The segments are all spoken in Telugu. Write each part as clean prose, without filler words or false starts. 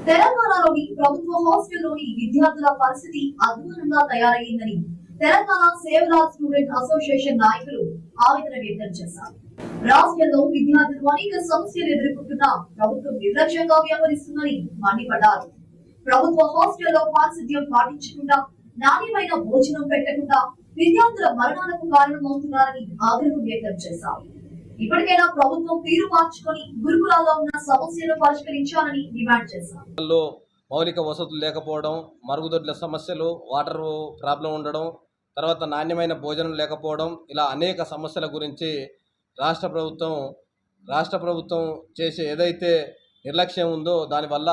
తెలంగాణలోని ప్రభుత్వ హాస్టల్లోని విద్యార్థుల పరిస్థితి అధ్వానంగా తయారయ్యిందని తెలంగాణ సేవలా స్టూడెంట్ అసోసియేషన్ నాయకులు ఆవేదన వ్యక్తం చేశారు. రాష్ట్రంలో విద్యార్థులు అనేక సమస్యలు ఎదుర్కొంటున్నా ప్రభుత్వం నిర్లక్ష్యంగా వ్యవహరిస్తుందని మండిపడ్డారు. ప్రభుత్వ హాస్టల్లో పారిశుద్ధ్యం పాటించకుండా, నాణ్యమైన భోజనం పెట్టకుండా విద్యార్థుల మరణాలకు కారణమవుతున్నారని ఆగ్రహం వ్యక్తం చేశారు. ఇప్పటికైనా ప్రభుత్వం తీరు మార్చుకొని గురుకులాల్లో ఉన్న సమస్యలను పరిష్కరించాలని డిమాండ్ చేశారు. మౌలిక వసతులు లేకపోవడం, మరుగుదొడ్ల సమస్యలు, వాటర్ ప్రాబ్లం ఉండడం, తర్వాత నాణ్యమైన భోజనం లేకపోవడం, ఇలా అనేక సమస్యల గురించి రాష్ట్ర ప్రభుత్వం చేసే ఏదైతే నిర్లక్ష్యం ఉందో దానివల్ల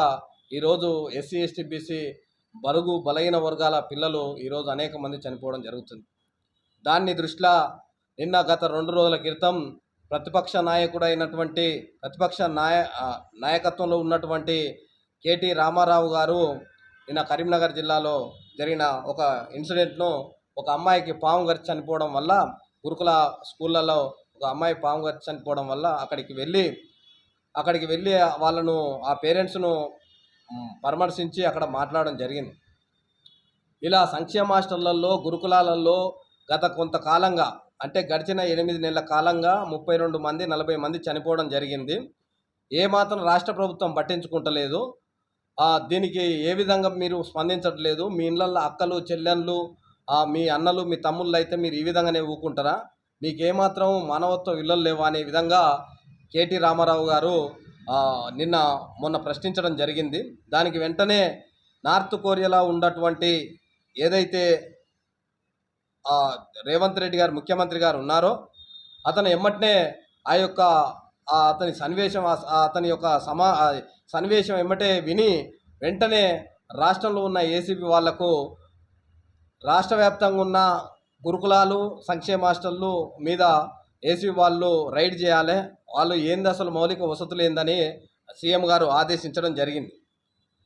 ఈరోజు ఎస్సీ ఎస్టీ బీసీ బలహీన వర్గాల పిల్లలు ఈరోజు అనేక మంది చనిపోవడం జరుగుతుంది. దాన్ని దృష్ట్యా గత 2 రోజుల క్రితం ప్రతిపక్ష నాయకత్వంలో ఉన్నటువంటి కేటీ రామారావు గారు నిన్న కరీంనగర్ జిల్లాలో జరిగిన ఒక ఇన్సిడెంట్ను, ఒక అమ్మాయికి పాము గరిచి చనిపోవడం వల్ల, గురుకుల స్కూళ్ళలో ఒక అమ్మాయి పాము గరిచి చనిపోవడం వల్ల అక్కడికి వెళ్ళి వాళ్ళను, ఆ పేరెంట్స్ను పరామర్శించి అక్కడ మాట్లాడడం జరిగింది. ఇలా సంక్షేమ హాస్టళ్లలో, గురుకులాలలో గత కొంతకాలంగా, అంటే గడిచిన 8 నెలల కాలంగా 32 మంది 40 మంది చనిపోవడం జరిగింది. ఏమాత్రం రాష్ట్ర ప్రభుత్వం పట్టించుకుంటలేదు. దీనికి ఏ విధంగా మీరు స్పందించట్లేదు? మీ ఇళ్ళల్లో అక్కలు చెల్లెళ్ళు, మీ అన్నలు మీ తమ్ముళ్ళు అయితే మీరు ఈ విధంగానే ఊకుంటారా? మీకేమాత్రం మానవత్వం ఇళ్ళలు లేవా అనే విధంగా కేటీ రామారావు గారు మొన్న ప్రశ్నించడం జరిగింది. దానికి వెంటనే నార్త్ కొరియాలో ఉన్నటువంటి ఏదైతే రేవంత్ రెడ్డి గారు ముఖ్యమంత్రి గారు ఉన్నారో, అతను ఎమ్మటనే అతని యొక్క సన్నివేశం ఎమ్మటే విని వెంటనే రాష్ట్రంలో ఉన్న ఏసీబీ వాళ్లకు రాష్ట్ర వ్యాప్తంగా ఉన్న గురుకులాలు, సంక్షేమ హాస్టళ్ళు మీద ఏసీబీ వాళ్ళు రైడ్ చేయాలి, వాళ్ళు ఏంది అసలు మౌలిక వసతులు ఏందని సీఎం గారు ఆదేశించడం జరిగింది.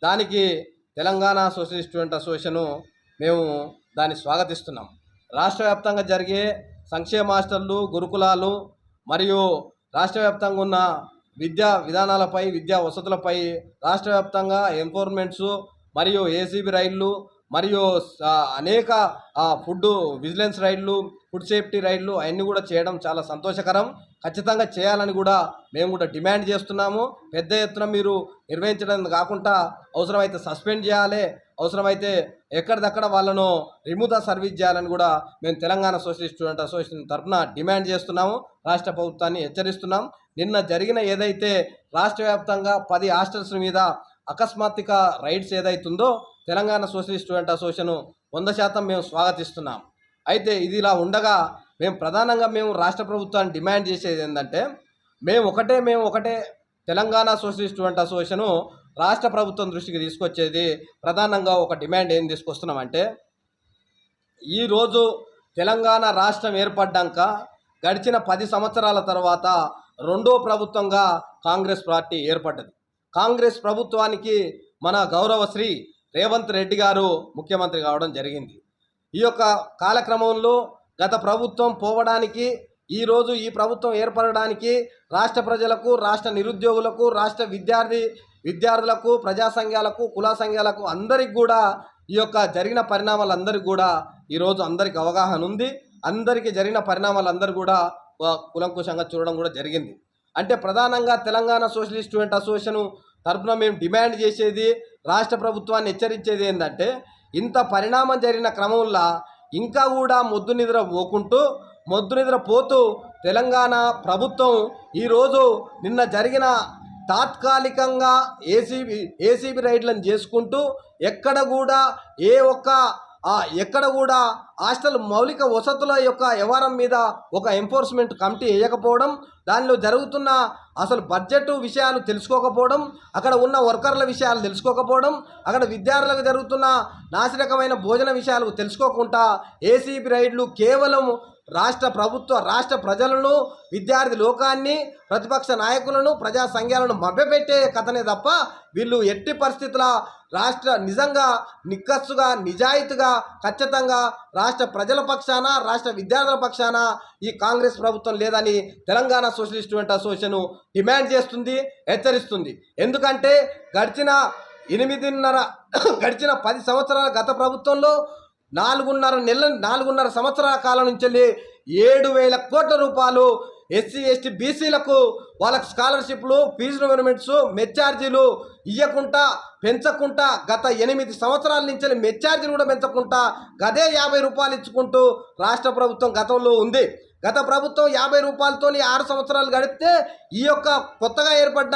దానికి తెలంగాణ సోషలిస్ట్ స్టూడెంట్ అసోసియేషన్ మేము దాన్ని స్వాగతిస్తున్నాం. రాష్ట్ర వ్యాప్తంగా జరిగే సంక్షేమ హాస్టళ్ళు, గురుకులాలు మరియు రాష్ట్ర వ్యాప్తంగా ఉన్న విద్యా విధానాలపై, విద్యా వసతులపై రాష్ట్ర వ్యాప్తంగా ఎన్ఫోర్స్మెంట్స్ మరియు ఏసీబీ రైళ్లు మరియు అనేక ఫుడ్ విజిలెన్స్ రైళ్లు, ఫుడ్ సేఫ్టీ రైళ్లు అవన్నీ కూడా చేయడం చాలా సంతోషకరం. ఖచ్చితంగా చేయాలని కూడా మేము కూడా డిమాండ్ చేస్తున్నాము. పెద్ద ఎత్తున మీరు నిర్వహించడం కాకుండా అవసరమైతే సస్పెండ్ చేయాలి, అవసరమైతే ఎక్కడిదక్కడ వాళ్ళను రిమూవ్ ద సర్వీస్ చేయాలని కూడా మేము తెలంగాణ సోషలిస్ట్ స్టూడెంట్ అసోసియేషన్ తరఫున డిమాండ్ చేస్తున్నాము. రాష్ట్ర ప్రభుత్వాన్ని హెచ్చరిస్తున్నాం. నిన్న జరిగిన ఏదైతే రాష్ట్ర వ్యాప్తంగా 10 హాస్టల్స్ మీద అకస్మాత్తుగా రైడ్స్ ఏదైతుందో తెలంగాణ సోషలిస్ట్ స్టూడెంట్ అసోసియేషన్ 100% మేము స్వాగతిస్తున్నాం. అయితే ఇది ఇలా ఉండగా ప్రధానంగా రాష్ట్ర ప్రభుత్వాన్ని డిమాండ్ చేసేది ఏంటంటే, మేము ఒకటే తెలంగాణ సోషలిస్ట్ స్టూడెంట్ అసోసియేషన్ రాష్ట్ర ప్రభుత్వం దృష్టికి తీసుకొచ్చేది ప్రధానంగా ఒక డిమాండ్ ఏం తీసుకొస్తున్నామంటే, ఈరోజు తెలంగాణ రాష్ట్రం ఏర్పడ్డాక గడిచిన 10 సంవత్సరాల తర్వాత 2వ ప్రభుత్వంగా కాంగ్రెస్ పార్టీ ఏర్పడ్డది. కాంగ్రెస్ ప్రభుత్వానికి మన గౌరవశ్రీ రేవంత్ రెడ్డి గారు ముఖ్యమంత్రి కావడం జరిగింది. ఈ యొక్క కాలక్రమంలో గత ప్రభుత్వం పోవడానికి, ఈరోజు ఈ ప్రభుత్వం ఏర్పడడానికి రాష్ట్ర ప్రజలకు, రాష్ట్ర నిరుద్యోగులకు, రాష్ట్ర విద్యార్థులకు, ప్రజా సంఘాలకు, కుల సంఘాలకు అందరికి కూడా ఈ యొక్క జరిగిన పరిణామాలందరికీ కూడా ఈరోజు అందరికి అవగాహన ఉంది. అందరికీ జరిగిన పరిణామాలందరూ కూడా కులంకుశంగా చూడడం కూడా జరిగింది. అంటే ప్రధానంగా తెలంగాణ సోషలిస్ట్ స్టూడెంట్ అసోసియేషన్ తరఫున మేము డిమాండ్ చేసేది, రాష్ట్ర ప్రభుత్వాన్ని హెచ్చరించేది ఏంటంటే, ఇంత పరిణామం జరిగిన క్రమంలో ఇంకా కూడా మొద్దు నిద్ర పోతూ తెలంగాణ ప్రభుత్వం ఈరోజు నిన్న జరిగిన తాత్కాలికంగా ఏసీబీ రైడ్లను చేసుకుంటూ ఎక్కడ కూడా హాస్టల్ మౌలిక వసతుల యొక్క వ్యవహారం మీద ఒక ఎన్ఫోర్స్మెంట్ కమిటీ వేయకపోవడం, దానిలో జరుగుతున్న అసలు బడ్జెట్ విషయాలు తెలుసుకోకపోవడం, అక్కడ ఉన్న వర్కర్ల విషయాలు తెలుసుకోకపోవడం, అక్కడ విద్యార్థులకు జరుగుతున్న నాసిరకమైన భోజన విషయాలు తెలుసుకోకుండా ఏసీబీ రైడ్లు కేవలం రాష్ట్ర ప్రజలను, విద్యార్థి లోకాన్ని, ప్రతిపక్ష నాయకులను, ప్రజా సంఘాలను మభ్యపెట్టే కథనే తప్ప వీళ్ళు ఎట్టి పరిస్థితుల నిజంగా నిక్కస్సుగా, నిజాయితీగా, ఖచ్చితంగా రాష్ట్ర ప్రజల పక్షాన, రాష్ట్ర విద్యార్థుల పక్షాన ఈ కాంగ్రెస్ ప్రభుత్వం లేదని Telangana socialist student association demand చేస్తుంది, హెచ్చరిస్తుంది. ఎందుకంటే గడిచిన 8.5 గడిచిన 10 సంవత్సరాల గత ప్రభుత్వంలో 4.5 సంవత్సరాల కాలం నుంచి 7,000 కోట్ల రూపాయలు ఎస్సీ ఎస్టీ బీసీలకు వాళ్ళకి స్కాలర్షిప్లు, ఫీజు రిమెంబర్మెంట్స్, మెచ్చార్జీలు ఇవ్వకుండా పెంచకుండా గత 8 సంవత్సరాల నుంచి మెచ్చార్జీలు కూడా పెంచకుండా గదే 50 రూపాయలు ఇచ్చుకుంటూ రాష్ట్ర ప్రభుత్వం గతంలో ఉంది. గత ప్రభుత్వం 50 రూపాయలతో 6 సంవత్సరాలు గడిపితే ఈ యొక్క కొత్తగా ఏర్పడ్డ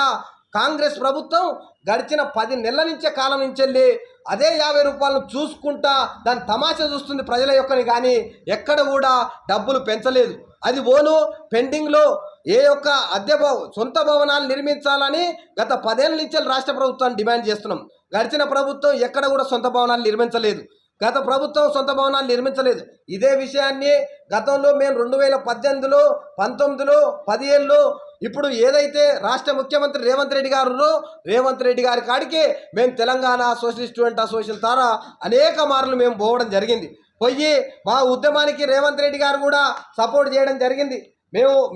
కాంగ్రెస్ ప్రభుత్వం గడిచిన 10 నెలల నుంచే కాలం నుంచి అదే 50 రూపాయలను చూసుకుంటా దాని తమాషా చూస్తుంది ప్రజల యొక్కని, కానీ ఎక్కడ కూడా డబ్బులు పెంచలేదు. అది ఓను పెండింగ్లో ఏ యొక్క సొంత భవనాలు నిర్మించాలని గత 10 ఏళ్ళ నుంచి రాష్ట్ర ప్రభుత్వాన్ని డిమాండ్ చేస్తున్నాం. గడిచిన ప్రభుత్వం ఎక్కడ కూడా సొంత భవనాలు నిర్మించలేదు. గత ప్రభుత్వం సొంత భవనాలు నిర్మించలేదు. ఇదే విషయాన్ని గతంలో మేము 2018లో 19లో 17లో ఇప్పుడు ఏదైతే రాష్ట్ర ముఖ్యమంత్రి రేవంత్ రెడ్డి గారి కాడికి మేము తెలంగాణ సోషలిస్ట్ స్టూడెంట్ అసోసియేషన్ ద్వారా అనేక మార్లు మేము పోవడం జరిగింది. పోయి మా ఉద్యమానికి రేవంత్ రెడ్డి గారు కూడా సపోర్ట్ చేయడం జరిగింది.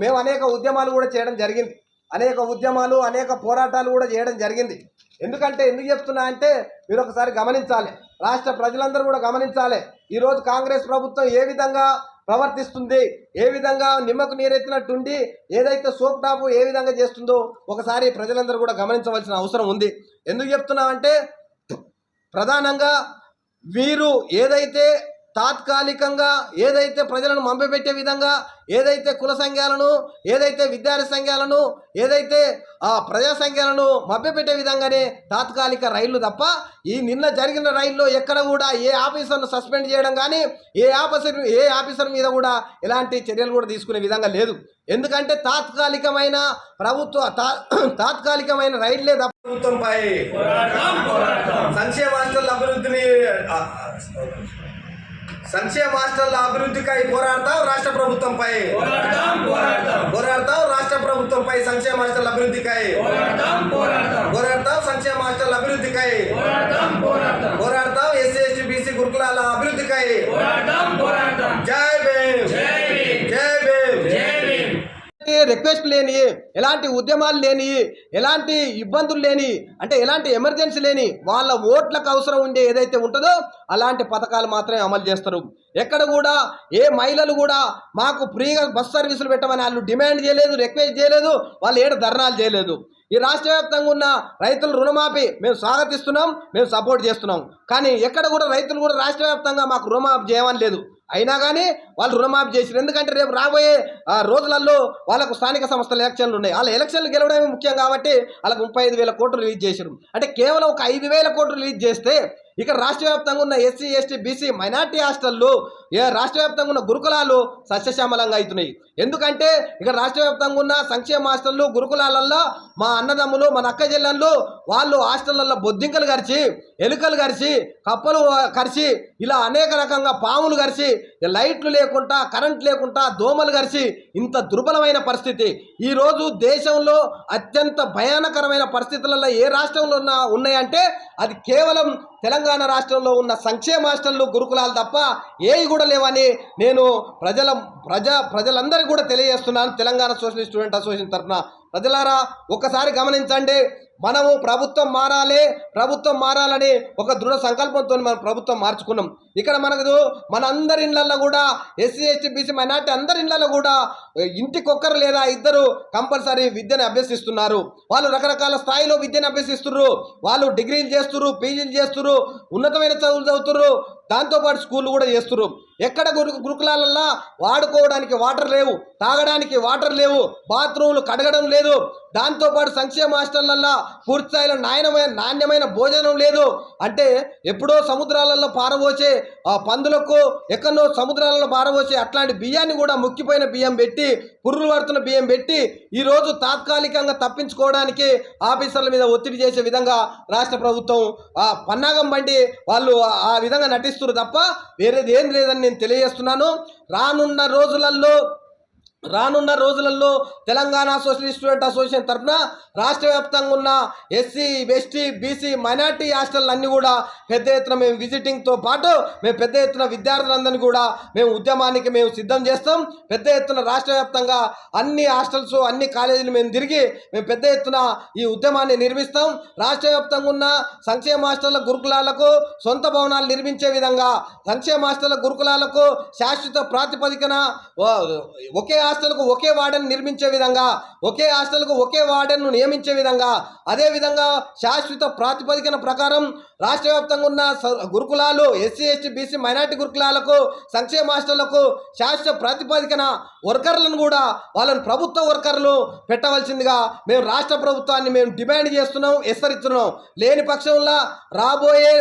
మేము అనేక ఉద్యమాలు కూడా చేయడం జరిగింది. అనేక పోరాటాలు కూడా చేయడం జరిగింది. ఎందుకు చెప్తున్నా అంటే మీరు ఒకసారి గమనించాలి, రాష్ట్ర ప్రజలందరూ కూడా గమనించాలి. ఈరోజు కాంగ్రెస్ ప్రభుత్వం ఏ విధంగా ప్రవర్తిస్తుంది, ఏ విధంగా నిమ్మకు నీరెత్తినట్టుండి ఏదైతే సోప్ టాపు ఏ విధంగా చేస్తుందో ఒకసారి ప్రజలందరూ కూడా గమనించవలసిన అవసరం ఉంది. ఎందుకు చెప్తున్నామంటే ప్రధానంగా వీరు ఏదైతే తాత్కాలికంగా ఏదైతే ప్రజలను మభ్యపెట్టే విధంగా ఏదైతే కుల సంఘాలను, ఏదైతే విద్యార్థి సంఘాలను, ఏదైతే ప్రజా సంఘాలను మభ్యపెట్టే విధంగానే తాత్కాలిక రైళ్లు తప్ప ఈ నిన్న జరిగిన రైల్లో ఎక్కడ కూడా ఏ ఆఫీసర్ను సస్పెండ్ చేయడం కానీ ఏ ఆఫీసర్ మీద కూడా ఎలాంటి చర్యలు కూడా తీసుకునే విధంగా లేదు. ఎందుకంటే తాత్కాలికమైన రైళ్లే తప్ప ప్రభుత్వంపై సంక్షేమ హాస్టళ్ల అభివృద్ధికై పోరాడతాం. రాష్ట్ర ప్రభుత్వంపై పోరాడతాం. రాష్ట్ర ప్రభుత్వంపై సంక్షేమ హాస్టళ్ల అభివృద్ధికై పోరాడతాం. సంక్షేమ హాస్టళ్ల అభివృద్ధికై పోరాడతాం. ఎస్సీ ఎస్టీ బీసీ గురుకులాల అభివృద్ధికై జై భీమ్, జై భీమ్. రిక్వెస్ట్ లేని, ఎలాంటి ఉద్యమాలు లేని, ఎలాంటి ఇబ్బందులు లేని, అంటే ఎలాంటి ఎమర్జెన్సీ లేని వాళ్ళ ఓట్లకు అవసరం ఉండే ఏదైతే ఉంటుందో అలాంటి పథకాలు మాత్రమే అమలు చేస్తారు. ఎక్కడ కూడా ఏ మహిళలు కూడా మాకు ఫ్రీగా బస్ సర్వీసులు పెట్టమని వాళ్ళు డిమాండ్ చేయలేదు, రిక్వెస్ట్ చేయలేదు, వాళ్ళు ఏడు ధర్నాలు చేయలేదు. ఈ రాష్ట్ర వ్యాప్తంగా ఉన్న రైతుల రుణమాఫీ మేము స్వాగతిస్తున్నాం, మేము సపోర్ట్ చేస్తున్నాం. కానీ ఎక్కడ కూడా రైతులు కూడా రాష్ట్ర వ్యాప్తంగా మాకు రుణమాఫీ చేయమని లేదు. అయినా కానీ వాళ్ళు రుణమాఫీ చేశారు. ఎందుకంటే రేపు రాబోయే రోజులలో వాళ్ళకు స్థానిక సంస్థల ఎలక్షన్లు ఉన్నాయి. వాళ్ళ ఎలక్షన్లు గెలవడమే ముఖ్యం కాబట్టి వాళ్ళకు 35,000 కోట్లు రిలీజ్ చేశారు. అంటే కేవలం ఒక 5,000 కోట్లు రిలీజ్ చేస్తే ఇక్కడ రాష్ట్ర వ్యాప్తంగా ఉన్న ఎస్సీ ఎస్టీ బీసీ మైనార్టీ హాస్టళ్ళు, రాష్ట్ర వ్యాప్తంగా ఉన్న గురుకులాలు సస్యశ్యామలంగా అవుతున్నాయి. ఎందుకంటే ఇక్కడ రాష్ట్ర వ్యాప్తంగా ఉన్న సంక్షేమ హాస్టళ్ళు, గురుకులాలలో మా అన్నదమ్ములు, మన అక్క చెల్లెళ్ళు వాళ్ళు హాస్టళ్లలో బొద్దింకలు కరిచి, ఎలుకలు కరిచి, కప్పలు కరిచి, ఇలా అనేక రకంగా పాములు కరిచి, లైట్లు లేకుండా, కరెంట్ లేకుండా, దోమలు కరిచి ఇంత దుర్బలమైన పరిస్థితి. ఈరోజు దేశంలో అత్యంత భయానకరమైన పరిస్థితులలో ఏ రాష్ట్రంలో ఉన్నాయంటే అది కేవలం తెలంగాణ రాష్ట్రంలో ఉన్న సంక్షేమ హాస్టళ్ళు, గురుకులాలు తప్ప ఏవి కూడా లేవని నేను ప్రజలందరికీ కూడా తెలియజేస్తున్నాను. తెలంగాణ సోషలిస్ట్ స్టూడెంట్ అసోసియేషన్ తరఫున ప్రజలారా ఒక్కసారి గమనించండి. మనము ప్రభుత్వం మారాలని ఒక దృఢ సంకల్పంతో మనం ప్రభుత్వం మార్చుకున్నాం. ఇక్కడ మన అందరి ఇళ్లలో కూడా ఎస్సీ ఎస్టీ బీసీ మైనార్టీ అందరి ఇళ్లలో కూడా ఇంటికొక్కరు లేదా ఇద్దరు కంపల్సరీ విద్యను అభ్యసిస్తున్నారు. వాళ్ళు రకరకాల స్థాయిలో విద్యను అభ్యసిస్తున్నారు. వాళ్ళు డిగ్రీలు చేస్తున్నారు, పీజీలు చేస్తున్నారు, ఉన్నతమైన చదువులు చదువుతున్నారు, దాంతోపాటు స్కూళ్ళు కూడా చేస్తున్నారు. ఎక్కడ గురుకులాలల్లో వాడుకోవడానికి వాటర్ లేవు, తాగడానికి వాటర్ లేవు, బాత్రూములు కడగడం లేదు. దాంతోపాటు సంక్షేమ హాస్టళ్లలో పూర్తి స్థాయిలో నాణ్యమైన భోజనం లేదు. అంటే ఎప్పుడో సముద్రాలలో పారబోసే పందులకు ఎక్కడో సముద్రాలలో పారబోసే అట్లాంటి బియ్యాన్ని కూడా ముక్కిపోయిన బియ్యం పెట్టి, పురుగులు పడుతున్న బియ్యం పెట్టి ఈరోజు తాత్కాలికంగా తప్పించుకోవడానికి ఆఫీసర్ల మీద ఒత్తిడి చేసే విధంగా రాష్ట్ర ప్రభుత్వం పన్నాగం బండి వాళ్ళు ఆ విధంగా నటిస్తున్నారు తప్ప వేరేది ఏం లేదని నేను తెలియజేస్తున్నాను. రానున్న రోజులలో రానున్న రోజులలో తెలంగాణ సోషలిస్ట్ స్టూడెంట్ అసోసియేషన్ తరఫున రాష్ట్ర వ్యాప్తంగా ఉన్న SC ST BC minority hostel అన్నీ కూడా పెద్ద ఎత్తున మేము విజిటింగ్తో పాటు మేము పెద్ద ఎత్తున విద్యార్థులందరినీ కూడా మేము ఉద్యమానికి మేము సిద్ధం చేస్తాం. పెద్ద ఎత్తున రాష్ట్ర వ్యాప్తంగా అన్ని హాస్టల్స్ అన్ని కాలేజీలు మేము తిరిగి మేము పెద్ద ఎత్తున ఈ ఉద్యమాన్ని నిర్మిస్తాం. రాష్ట్ర వ్యాప్తంగా ఉన్న సంక్షేమ హాస్టళ్ల గురుకులాలకు సొంత భవనాలు నిర్మించే విధంగా, సంక్షేమ హాస్టళ్ల గురుకులాలకు శాశ్వత ప్రాతిపదికన ఒకే హాస్టల్కు ఒకే వార్డెన్ నిర్మించే విధంగా, ఒకే హాస్టల్కు ఒకే వార్డెన్ను నియమించే విధంగా, అదేవిధంగా శాశ్వత ప్రాతిపదికన ప్రకారం రాష్ట్ర వ్యాప్తంగా ఉన్న గురుకులాలు ఎస్సీ ఎస్టీ బీసీ మైనార్టీ గురుకులాలకు సంక్షేమ హాస్టళ్లకు శాశ్వత ప్రాతిపదికన వర్కర్లను కూడా వాళ్ళని ప్రభుత్వ వర్కర్లు పెట్టవలసిందిగా మేము రాష్ట్ర ప్రభుత్వాన్ని మేము డిమాండ్ చేస్తున్నాం, హెచ్చరిస్తున్నాం. లేని పక్షంలో రాబోయే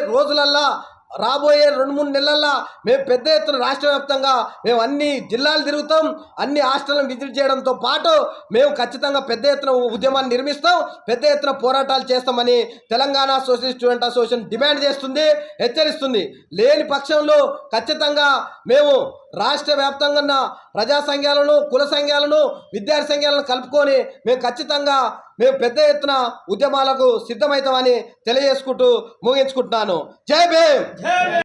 2-3 నెలల్లో మేము పెద్ద ఎత్తున రాష్ట్ర వ్యాప్తంగా మేము అన్ని జిల్లాలు తిరుగుతాం. అన్ని హాస్టళ్లను విజిట్ చేయడంతో పాటు మేము ఖచ్చితంగా పెద్ద ఎత్తున ఉద్యమాన్ని నిర్మిస్తాం, పెద్ద ఎత్తున పోరాటాలు చేస్తామని Telangana socialist student association demand చేస్తుంది, హెచ్చరిస్తుంది. లేని పక్షంలో ఖచ్చితంగా మేము రాష్ట్ర వ్యాప్తంగా ఉన్న ప్రజా సంఘాలను, కుల సంఘాలను, విద్యార్థి సంఘాలను కలుపుకొని మేము ఖచ్చితంగా మేము పెద్ద ఎత్తున ఉద్యమాలకు సిద్ధమవుతామని తెలియజేసుకుంటూ ముగించుకుంటున్నాను. జై భీమ్.